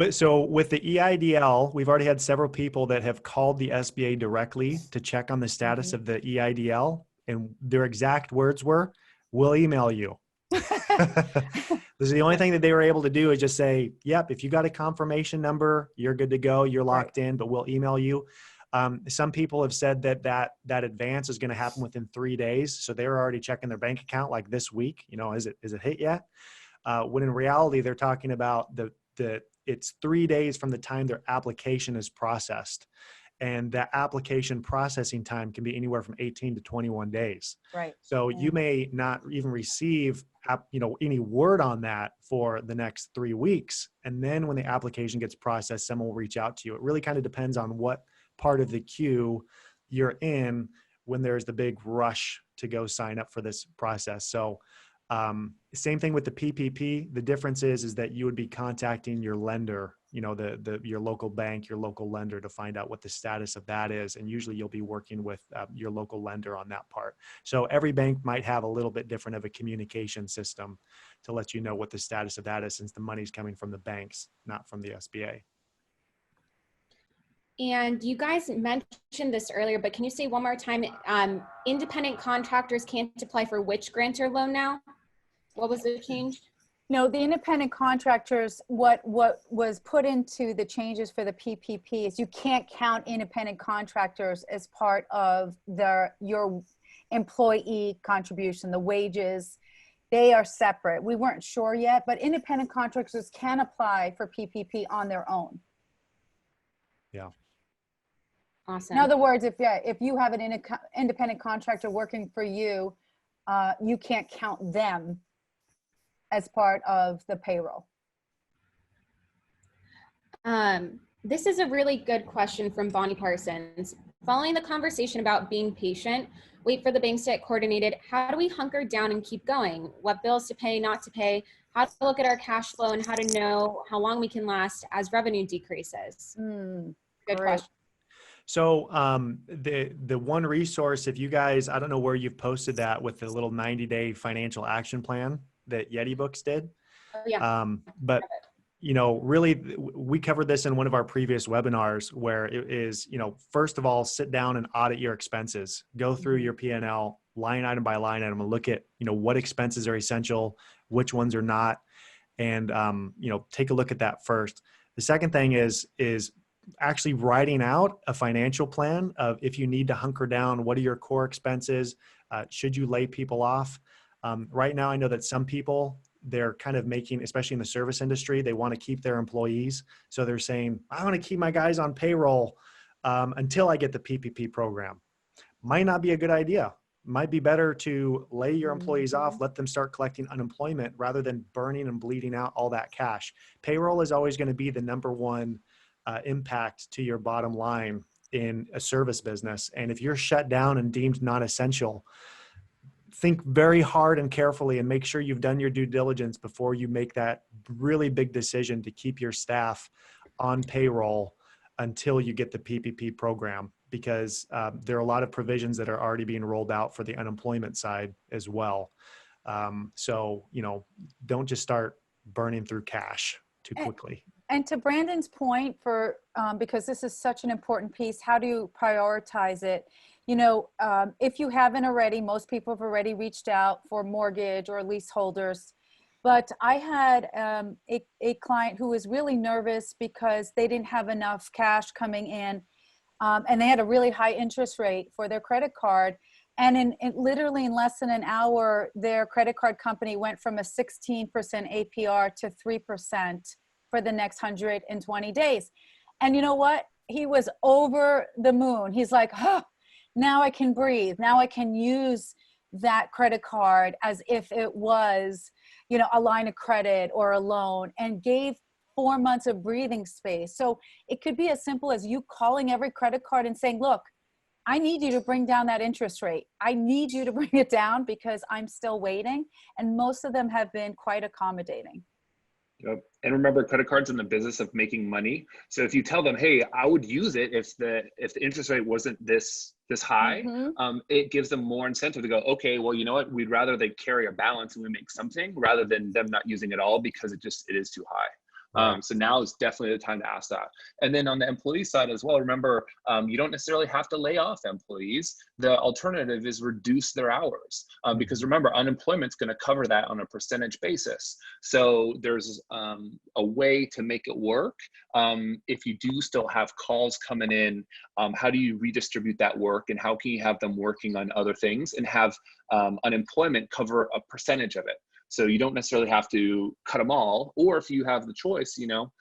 So with the EIDL, we've already had several people that have called the SBA directly to check on the status of the EIDL, and their exact words were, "We'll email you." This is the only thing that they were able to do, is just say, "Yep, if you got a confirmation number, you're good to go. You're locked in, but we'll email you." Some people have said that advance is going to happen within 3 days, so they're already checking their bank account like this week. You know, is it hit yet? When in reality, they're talking about it's 3 days from the time their application is processed. And that application processing time can be anywhere from 18 to 21 days. Right. So you may not even receive, any word on that for the next 3 weeks. And then when the application gets processed, someone will reach out to you. It really kind of depends on what part of the queue you're in when there's the big rush to go sign up for this process. So same thing with the PPP. The difference is that you would be contacting your lender, your local bank, your local lender, to find out what the status of that is. And usually you'll be working with your local lender on that part. So every bank might have a little bit different of a communication system to let you know what the status of that is, since the money's coming from the banks, not from the SBA. And you guys mentioned this earlier, but can you say one more time, independent contractors can't apply for which grant or loan now? What was the change? No, the independent contractors, what was put into the changes for the PPP is you can't count independent contractors as part of your employee contribution, the wages. They are separate. We weren't sure yet, but independent contractors can apply for PPP on their own. Yeah. Awesome. In other words, if you have an independent contractor working for you, you can't count them as part of the payroll. This is a really good question from Bonnie Parsons. Following the conversation about being patient, wait for the banks to get coordinated, how do we hunker down and keep going? What bills to pay, not to pay, how to look at our cash flow, and how to know how long we can last as revenue decreases? Good question. So the one resource, if you guys, I don't know where you've posted that with the little 90-day financial action plan that Yeti Books did. Oh, yeah. But, really, we covered this in one of our previous webinars, where it is, first of all, sit down and audit your expenses, go through your P&L line item by line item and look at, what expenses are essential, which ones are not. And, take a look at that first. The second thing is actually writing out a financial plan of, if you need to hunker down, what are your core expenses? Should you lay people off? Right now, I know that some people, they're kind of making, especially in the service industry, they want to keep their employees. So they're saying, I want to keep my guys on payroll until I get the PPP program. Might not be a good idea. Might be better to lay your employees off, let them start collecting unemployment rather than burning and bleeding out all that cash. Payroll is always going to be the number one impact to your bottom line in a service business. And if you're shut down and deemed non-essential, think very hard and carefully and make sure you've done your due diligence before you make that really big decision to keep your staff on payroll until you get the PPP program, because there are a lot of provisions that are already being rolled out for the unemployment side as well. So, don't just start burning through cash too quickly. And to Brandon's point, because this is such an important piece, how do you prioritize it? If you haven't already, most people have already reached out for mortgage or leaseholders. But I had a client who was really nervous because they didn't have enough cash coming in, and they had a really high interest rate for their credit card. And literally in less than an hour, their credit card company went from a 16% APR to 3% for the next 120 days. And you know what? He was over the moon. He's like, now I can breathe. Now I can use that credit card as if it was, a line of credit or a loan, and gave 4 months of breathing space. So it could be as simple as you calling every credit card and saying, look, I need you to bring down that interest rate. I need you to bring it down because I'm still waiting. And most of them have been quite accommodating. Yep. And remember, credit cards in the business of making money. So if you tell them, hey, I would use it if the interest rate wasn't this high, it gives them more incentive to go, okay, well, you know what, we'd rather they carry a balance and we make something rather than them not using it all because it is too high. So now is definitely the time to ask that. And then on the employee side as well, remember, you don't necessarily have to lay off employees. The alternative is reduce their hours because remember, unemployment's going to cover that on a percentage basis. So there's a way to make it work. If you do still have calls coming in, how do you redistribute that work and how can you have them working on other things and have unemployment cover a percentage of it? So you don't necessarily have to cut them all, or if you have the choice, you know,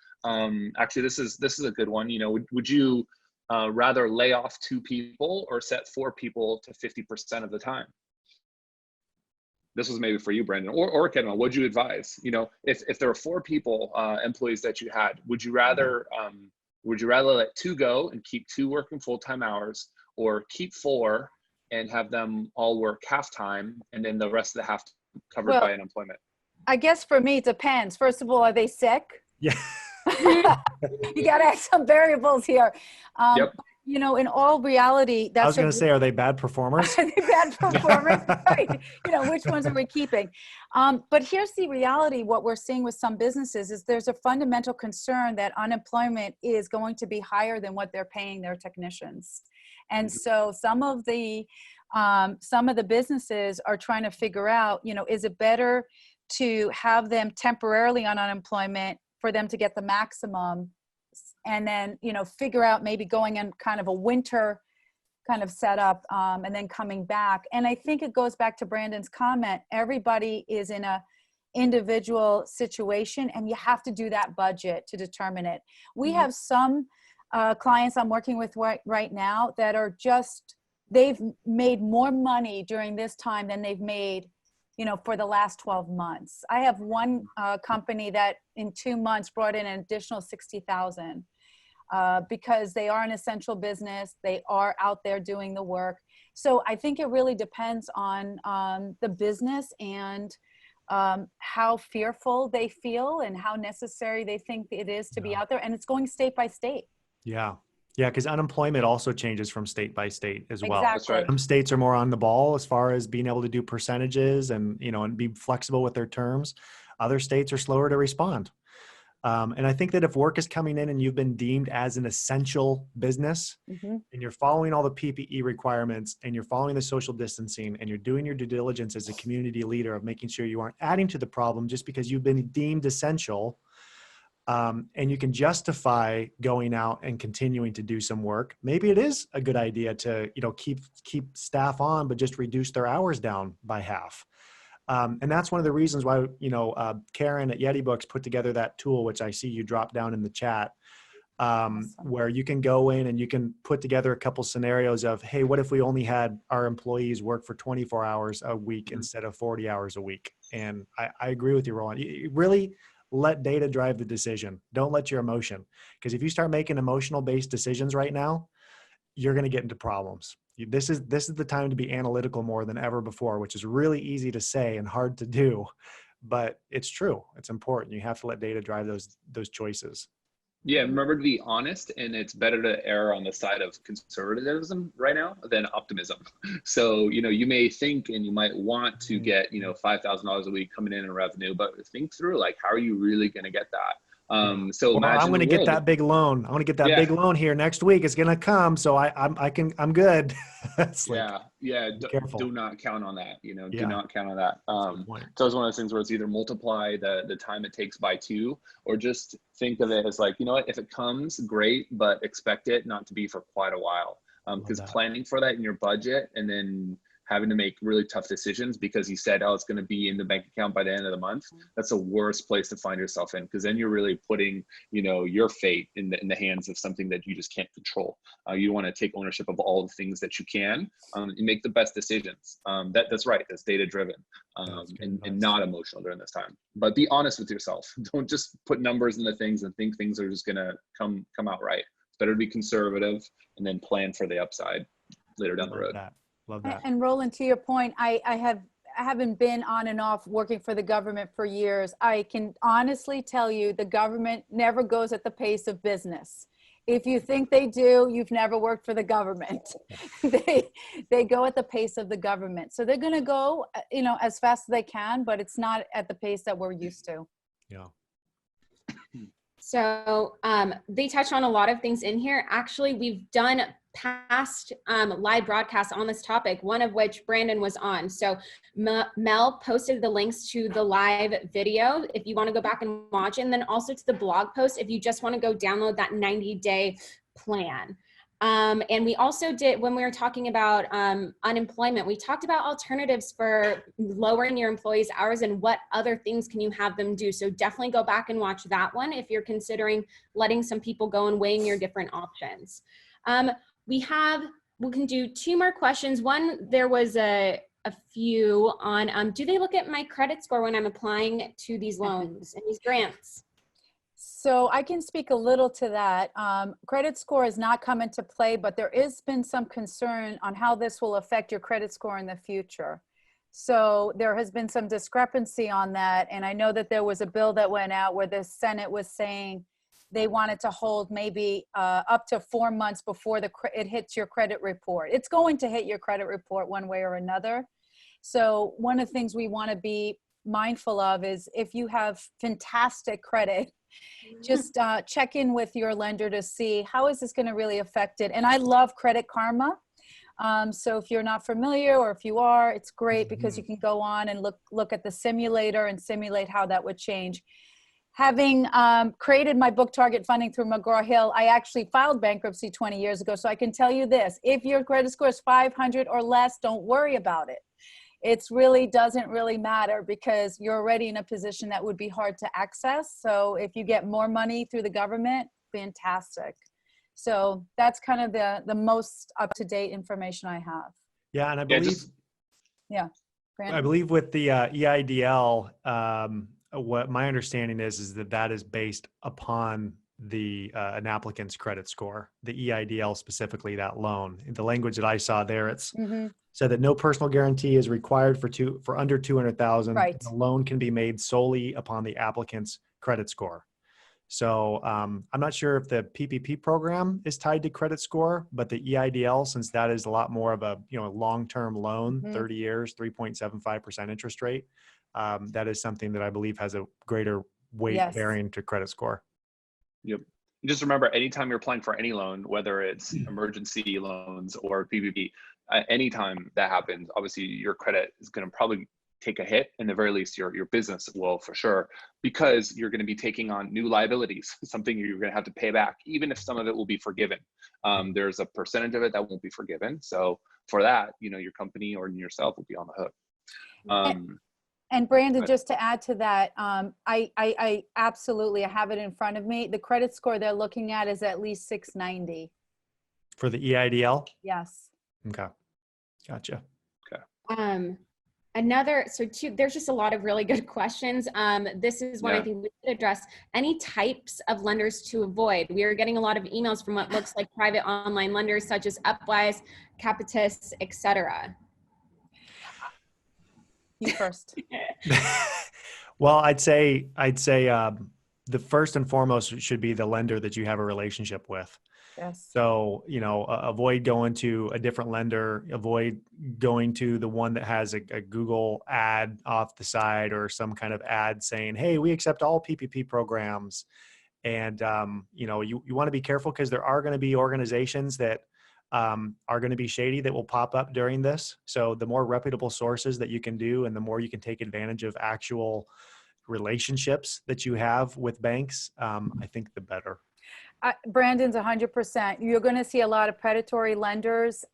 actually this is a good one. You know, would you rather lay off 2 people or set 4 people to 50% of the time? This was maybe for you, Brandon, or Kedma. What'd you advise? You know, if there were 4 people, employees that you had, would you rather let 2 go and keep 2 working full-time hours, or keep 4 and have them all work half-time and then the rest of the half covered by unemployment? I guess for me, it depends. First of all, are they sick? Yeah. You got to have some variables here. Yep. You know, in all reality, that's— I was going to say, are they bad performers? Are they bad performers? Right. You know, which ones are we keeping? But here's the reality. What we're seeing with some businesses is there's a fundamental concern that unemployment is going to be higher than what they're paying their technicians. And so some of the businesses are trying to figure out, you know, is it better to have them temporarily on unemployment for them to get the maximum, and then, you know, figure out maybe going in kind of a winter kind of setup and then coming back. And I think it goes back to Brandon's comment. Everybody is in a individual situation and you have to do that budget to determine it. We have some clients I'm working with right now that are just, they've made more money during this time than they've made, you know, for the last 12 months. I have one company that in 2 months brought in an additional 60,000 because they are an essential business. They are out there doing the work. So I think it really depends on the business and how fearful they feel and how necessary they think it is to be out there. And it's going state by state. Yeah. Yeah, because unemployment also changes from state by state as well. Exactly. That's right. Some states are more on the ball as far as being able to do percentages and, you know, and be flexible with their terms. Other states are slower to respond. And I think that if work is coming in and you've been deemed as an essential business and you're following all the PPE requirements and you're following the social distancing and you're doing your due diligence as a community leader of making sure you aren't adding to the problem just because you've been deemed essential, and you can justify going out and continuing to do some work, maybe it is a good idea to, you know, keep staff on, but just reduce their hours down by half. And that's one of the reasons why, you know, Karen at Yeti Books put together that tool, which I see you drop down in the chat, where you can go in and you can put together a couple scenarios of, hey, what if we only had our employees work for 24 hours a week instead of 40 hours a week? And I agree with you, Roland. You really let data drive the decision. Don't let your emotion, because if you start making emotional based decisions right now, you're going to get into problems. This is the time to be analytical more than ever before, which is really easy to say and hard to do, but it's true. It's important. You have to let data drive those choices. Yeah, remember to be honest, and it's better to err on the side of conservatism right now than optimism. So, you know, you may think and you might want to get, you know, $5,000 a week coming in revenue, but think through, like, how are you really going to get that? So well, I'm going to get that big loan. I'm going to get that big loan here next week. It's going to come. So I'm good. It's like, do not count on that. You know, do not count on that. So it's one of those things where it's either multiply the time it takes by 2, or just think of it as like, you know what, if it comes, great, but expect it not to be for quite a while. Because planning for that in your budget and then having to make really tough decisions because you said, oh, it's going to be in the bank account by the end of the month. That's the worst place to find yourself in, because then you're really putting, you know, your fate in the hands of something that you just can't control. You want to take ownership of all the things that you can and make the best decisions. That's right. That's data driven and not emotional during this time. But be honest with yourself. Don't just put numbers into things and think things are just going to come out right. It's better to be conservative and then plan for the upside later down the road. Love that. And Roland, to your point, I have having been on and off working for the government for years, I can honestly tell you the government never goes at the pace of business. If you think they do, you've never worked for the government. They go at the pace of the government. So they're going to go, as fast as they can, but it's not at the pace that we're used to. Yeah. So they touch on a lot of things in here. Actually, we've done past live broadcasts on this topic, one of which Brandon was on. So Mel posted the links to the live video if you want to go back and watch it, and then also to the blog post if you just want to go download that 90-day plan. And we also did, when we were talking about unemployment, we talked about alternatives for lowering your employees' hours and what other things can you have them do. So definitely go back and watch that one if you're considering letting some people go and weighing your different options. We can do 2 more questions. One, there was a few on, do they look at my credit score when I'm applying to these loans and these grants? So I can speak a little to that. Credit score has not come into play, but there has been some concern on how this will affect your credit score in the future. So there has been some discrepancy on that. And I know that there was a bill that went out where the Senate was saying they wanted to hold maybe up to 4 months before it hits your credit report. It's going to hit your credit report one way or another. So one of the things we want to be mindful of is if you have fantastic credit, just check in with your lender to see how is this going to really affect it. And I love Credit Karma. So if you're not familiar, or if you are, it's great because you can go on and look at the simulator and simulate how that would change. Having created my book Target Funding through McGraw-Hill, I actually filed bankruptcy 20 years ago. So I can tell you this, if your credit score is 500 or less, don't worry about it. It really doesn't really matter because you're already in a position that would be hard to access. So if you get more money through the government, fantastic. So that's kind of the most up-to-date information I have. Yeah, and I believe, Brandon? I believe with the EIDL, what my understanding is that is based upon an applicant's credit score, the EIDL specifically, that loan. The language that I saw there, it's said that no personal guarantee is required for under 200,000. Right. The loan can be made solely upon the applicant's credit score. So I'm not sure if the PPP program is tied to credit score, but the EIDL, since that is a lot more of a long-term loan, 30 years, 3.75% interest rate, that is something that I believe has a greater weight bearing to credit score. Yep. Just remember, anytime you're applying for any loan, whether it's emergency loans or PPP, anytime that happens, obviously your credit is going to probably take a hit. In the very least, your business will, for sure, because you're going to be taking on new liabilities, something you're going to have to pay back, even if some of it will be forgiven. There's a percentage of it that won't be forgiven. So for that, your company or yourself will be on the hook. And Brandon, just to add to that, I absolutely, I have it in front of me. The credit score they're looking at is at least 690. For the EIDL? Yes. Okay. Gotcha. Okay. There's just a lot of really good questions. This is one I think we should address. Any types of lenders to avoid? We are getting a lot of emails from what looks like private online lenders such as Upwise, Capitus, etc. You first. Well, I'd say the first and foremost should be the lender that you have a relationship with. Yes. So, avoid going to a different lender, avoid going to the one that has a Google ad off the side or some kind of ad saying, hey, we accept all PPP programs. And, you want to be careful because there are going to be organizations that are going to be shady that will pop up during this. So the more reputable sources that you can do and the more you can take advantage of actual relationships that you have with banks, I think the better. Brandon's 100%. You're going to see a lot of predatory lenders.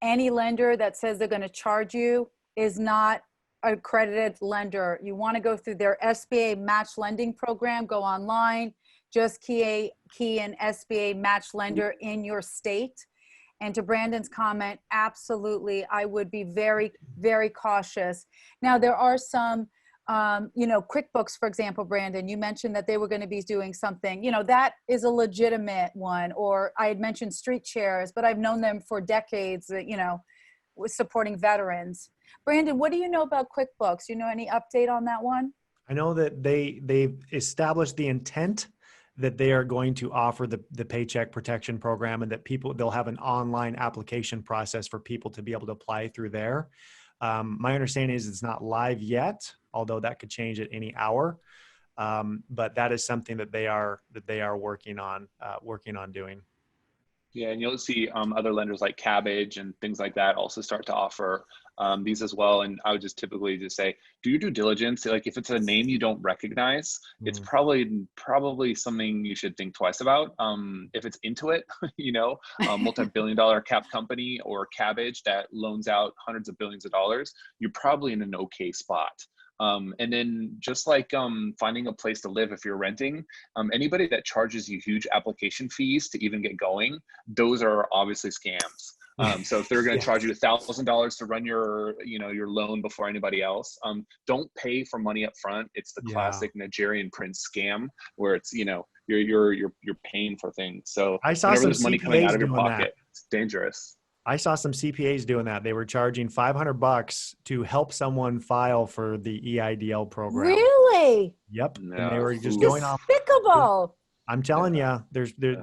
Any lender that says they're going to charge you is not an accredited lender. You want to go through their SBA match lending program, go online, just key an SBA match lender in your state. And to Brandon's comment, absolutely, I would be very, very cautious. Now, there are some QuickBooks, for example, Brandon, you mentioned that they were going to be doing something, that is a legitimate one. Or I had mentioned Street Chairs, but I've known them for decades, with supporting veterans. Brandon, what do you know about QuickBooks? You know any update on that one? I know that they've established the intent that they are going to offer the Paycheck Protection Program, and that they'll have an online application process for people to be able to apply through there. My understanding is it's not live yet, although that could change at any hour. But that is something that they are working on doing. Yeah, and you'll see other lenders like Cabbage and things like that also start to offer these as well. And I would just typically just say, do your due diligence. Like if it's a name you don't recognize, it's probably something you should think twice about. If it's Intuit, multi-billion-dollar cap company, or Cabbage that loans out hundreds of billions of dollars, you're probably in an okay spot. And then just like finding a place to live if you're renting, anybody that charges you huge application fees to even get going, those are obviously scams. So if they're going to charge you $1,000 to run your loan before anybody else, don't pay for money up front. It's the classic Nigerian prince scam where it's, you're paying for things. So I saw whenever some there's money CPAs coming out of your doing pocket, that. it's dangerous. I saw some CPAs doing that. They were charging $500 to help someone file for the EIDL program. Really? Yep. No. And they were just going off. Despicable. I'm telling you,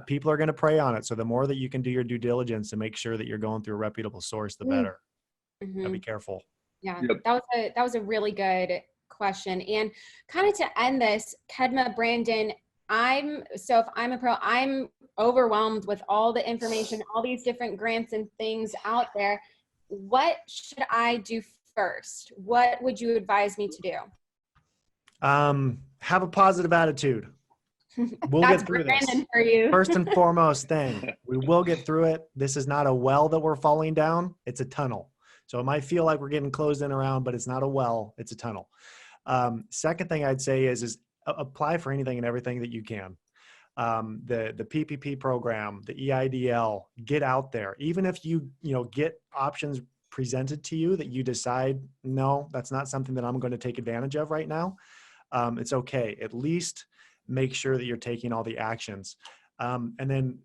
people are going to prey on it. So the more that you can do your due diligence and make sure that you're going through a reputable source, the better. Be careful. Yeah, that was a really good question. And kind of to end this, Kedma, Brandon, if I'm a pro, I'm overwhelmed with all the information, all these different grants and things out there. What should I do first? What would you advise me to do? Have a positive attitude. We'll get through this. For you. First and foremost thing, we will get through it. This is not a well that we're falling down. It's a tunnel. So it might feel like we're getting closed in around, but it's not a well, it's a tunnel. Second thing I'd say is apply for anything and everything that you can. The PPP program, the EIDL, get out there. Even if you get options presented to you that you decide, no, that's not something that I'm going to take advantage of right now. It's okay. At least make sure that you're taking all the actions. And then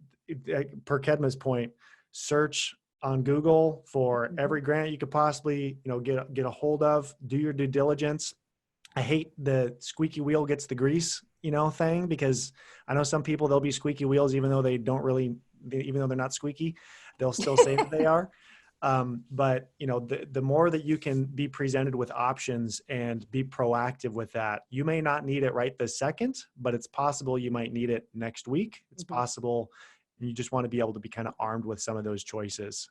per Kedma's point, search on Google for every grant you could possibly, get a hold of, do your due diligence. I hate the squeaky wheel gets the grease, thing, because I know some people, they'll be squeaky wheels, even though they're not squeaky, they'll still say that they are. But the more that you can be presented with options and be proactive with that, you may not need it right this second, but it's possible you might need it next week. It's possible. You just want to be able to be kind of armed with some of those choices.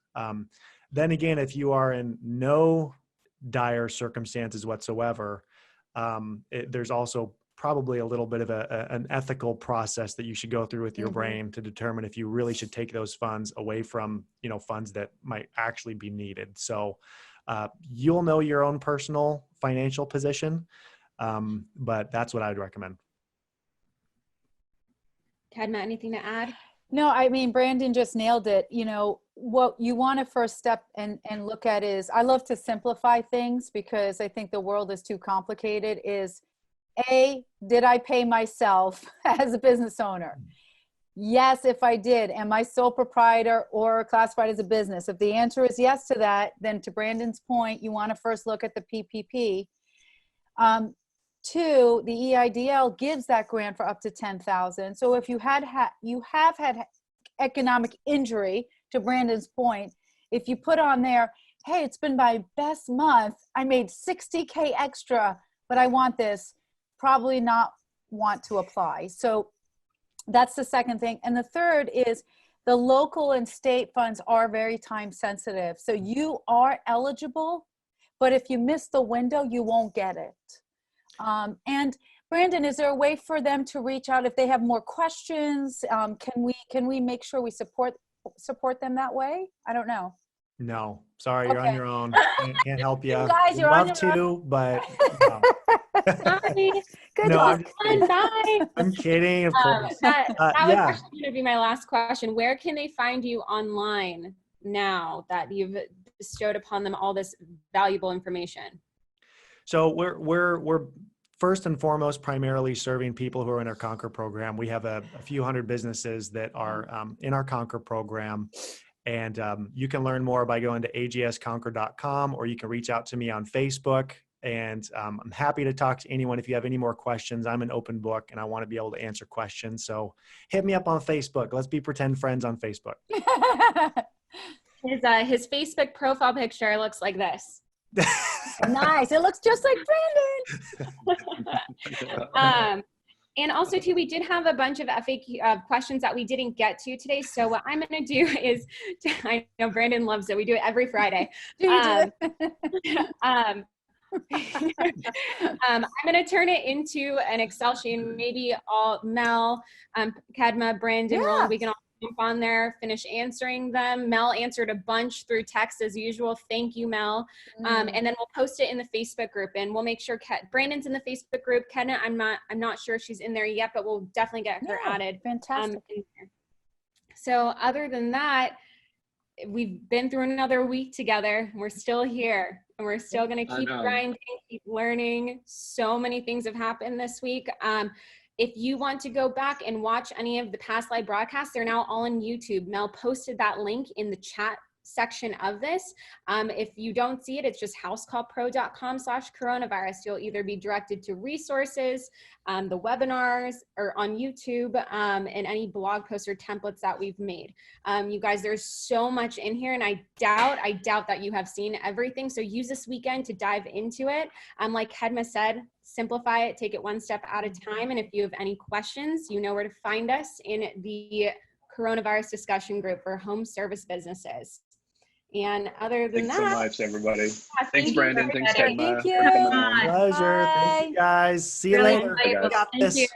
Then again, if you are in no dire circumstances whatsoever, there's also probably a little bit of an ethical process that you should go through with your brain to determine if you really should take those funds away from, funds that might actually be needed. So you'll know your own personal financial position, but that's what I'd recommend. Kedma, anything to add? No, I mean, Brandon just nailed it. What you want to first step and look at is, I love to simplify things because I think the world is too complicated, is did I pay myself as a business owner? Yes, if I did. Am I sole proprietor or classified as a business? If the answer is yes to that, then to Brandon's point, you want to first look at the PPP. Two, the EIDL gives that grant for up to $10,000. So if you have had economic injury, to Brandon's point, if you put on there, hey, it's been my best month, I made $60K extra, but I want this, probably not want to apply. So that's the second thing. And the third is the local and state funds are very time sensitive. So you are eligible, but if you miss the window, you won't get it. And Brandon, is there a way for them to reach out if they have more questions? Can we make sure we support them that way? I don't know. No, sorry, you're on your own. Can't help you. You guys, you're on your own. But no. Sorry. Good No, luck. Bye. I'm kidding, of course. That was Yeah. actually going to be my last question. Where can they find you online now that you've bestowed upon them all this valuable information? So we're first and foremost primarily serving people who are in our Conquer program. We have a few hundred businesses that are in our Conquer program, And you can learn more by going to agsconquer.com, or you can reach out to me on Facebook. And I'm happy to talk to anyone if you have any more questions. I'm an open book and I want to be able to answer questions. So hit me up on Facebook. Let's be pretend friends on Facebook. His Facebook profile picture looks like this. Nice. It looks just like Brandon. And also too, we did have a bunch of FAQ questions that we didn't get to today. So what I'm going to do is, I know Brandon loves it. We do it every Friday. Do you do it? I'm going to turn it into an Excel sheet. Maybe all Mel, Kadma, Brandon, Roland, we can all jump on there, finish answering them. Mel answered a bunch through text as usual. Thank you, Mel. And then we'll post it in the Facebook group, and we'll make sure Brandon's in the Facebook group. Kedna, I'm not sure if she's in there yet, but we'll definitely get her added. Fantastic. In there. So other than that, we've been through another week together. We're still here, and we're still going to keep grinding, keep learning. So many things have happened this week. If you want to go back and watch any of the past live broadcasts, they're now all on YouTube. Mel posted that link in the chat section of this. If you don't see it, it's just housecallpro.com/coronavirus. You'll either be directed to resources, the webinars, or on YouTube, and any blog posts or templates that we've made. You guys, there's so much in here, and I doubt that you have seen everything. So use this weekend to dive into it. Like Kedma said, simplify it, take it one step at a time. And if you have any questions, you know where to find us in the coronavirus discussion group for home service businesses. And other than Thanks that, so much, everybody. Thanks, Brandon. Thanks, everybody. Kedma. Thank you. for coming on. Pleasure. Thank you, guys. See you later. Thank Got this. you.